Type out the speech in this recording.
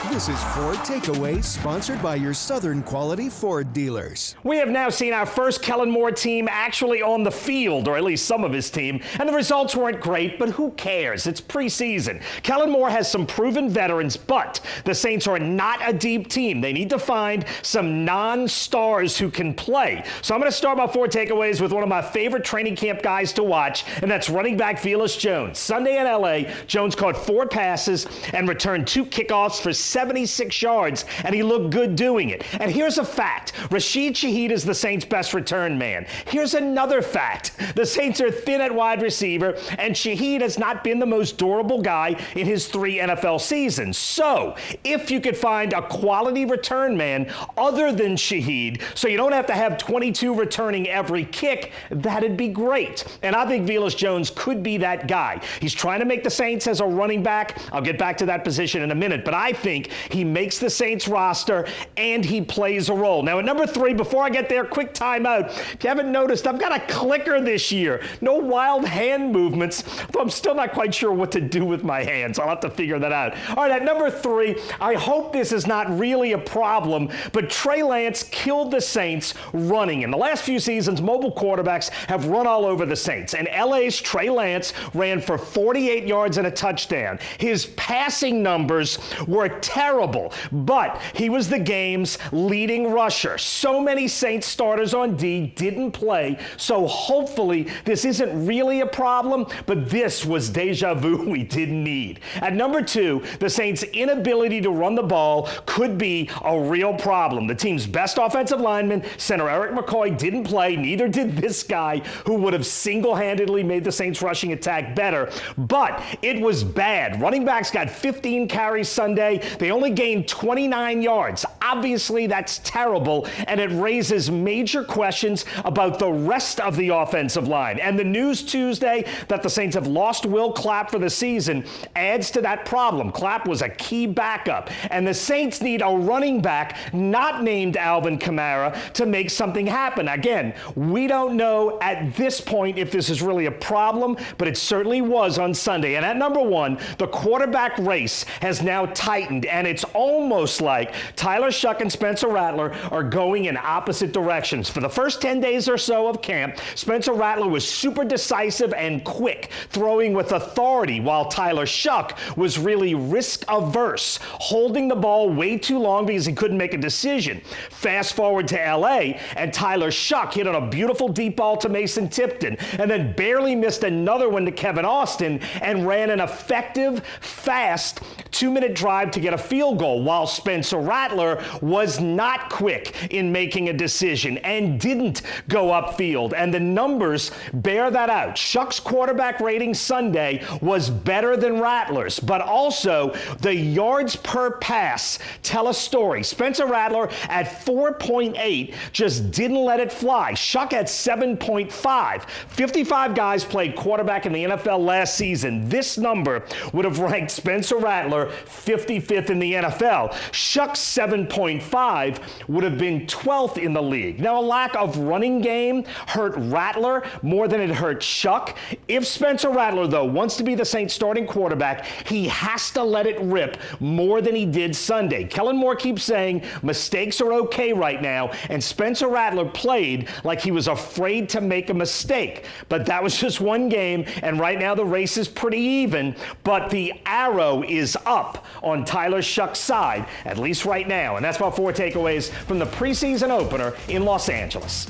This is Ford Takeaways, sponsored by your Southern Quality Ford dealers. We have now seen our first Kellen Moore team actually on the field, or at least some of his team, and the results weren't great, but who cares? It's preseason. Kellen Moore has some proven veterans, but the Saints are not a deep team. They need to find some non-stars who can play. So I'm going to start my Ford Takeaways with one of my favorite training camp guys to watch, and that's running back Velus Jones. Sunday in L.A., Jones caught 4 passes and returned 2 kickoffs for 76 yards, and he looked good doing it. And here's a fact. Rashid Shaheed is the Saints' best return man. Here's another fact. The Saints are thin at wide receiver, and Shaheed has not been the most durable guy in his 3 NFL seasons. So, if you could find a quality return man other than Shaheed, so you don't have to have 22 returning every kick, that'd be great. And I think Velus Jones could be that guy. He's trying to make the Saints as a running back. I'll get back to that position in a minute, but I think he makes the Saints roster and he plays a role. Now at number 3, before I get there, quick timeout. If you haven't noticed, I've got a clicker this year. No wild hand movements, though I'm still not quite sure what to do with my hands. I'll have to figure that out. All right, at number 3, I hope this is not really a problem, but Trey Lance killed the Saints running. In the last few seasons, mobile quarterbacks have run all over the Saints, and LA's Trey Lance ran for 48 yards and a touchdown. His passing numbers were terrible, but he was the game's leading rusher. So many Saints starters on D didn't play, so hopefully this isn't really a problem, but this was deja vu we didn't need. At number 2, the Saints' inability to run the ball could be a real problem. The team's best offensive lineman, center Eric McCoy, didn't play, neither did this guy, who would have single-handedly made the Saints' rushing attack better, but it was bad. Running backs got 15 carries Sunday. They only gained 29 yards. Obviously, that's terrible, and it raises major questions about the rest of the offensive line. And the news Tuesday that the Saints have lost Will Clapp for the season adds to that problem. Clapp was a key backup, and the Saints need a running back not named Alvin Kamara to make something happen. Again, we don't know at this point if this is really a problem, but it certainly was on Sunday. And at number 1, the quarterback race has now tightened, and it's almost like Tyler Shuck and Spencer Rattler are going in opposite directions. For the first 10 days or so of camp, Spencer Rattler was super decisive and quick, throwing with authority, while Tyler Shuck was really risk-averse, holding the ball way too long because he couldn't make a decision. Fast forward to L.A., and Tyler Shuck hit on a beautiful deep ball to Mason Tipton, and then barely missed another one to Kevin Austin, and ran an effective, fast 2-minute drive to get a field goal, while Spencer Rattler was not quick in making a decision and didn't go upfield. And the numbers bear that out. Shuck's quarterback rating Sunday was better than Rattler's, but also the yards per pass tell a story. Spencer Rattler at 4.8 just didn't let it fly. Shuck at 7.5. 55 guys played quarterback in the NFL last season. This number would have ranked Spencer Rattler 55th in the NFL. Shuck's 7.5 would have been 12th in the league. Now, a lack of running game hurt Rattler more than it hurt Shuck. If Spencer Rattler, though, wants to be the Saints' starting quarterback, he has to let it rip more than he did Sunday. Kellen Moore keeps saying mistakes are okay right now, and Spencer Rattler played like he was afraid to make a mistake. But that was just one game, and right now the race is pretty even, but the arrow is up on Tyler Shuck's side, at least right now. And that's about 4 takeaways from the preseason opener in Los Angeles.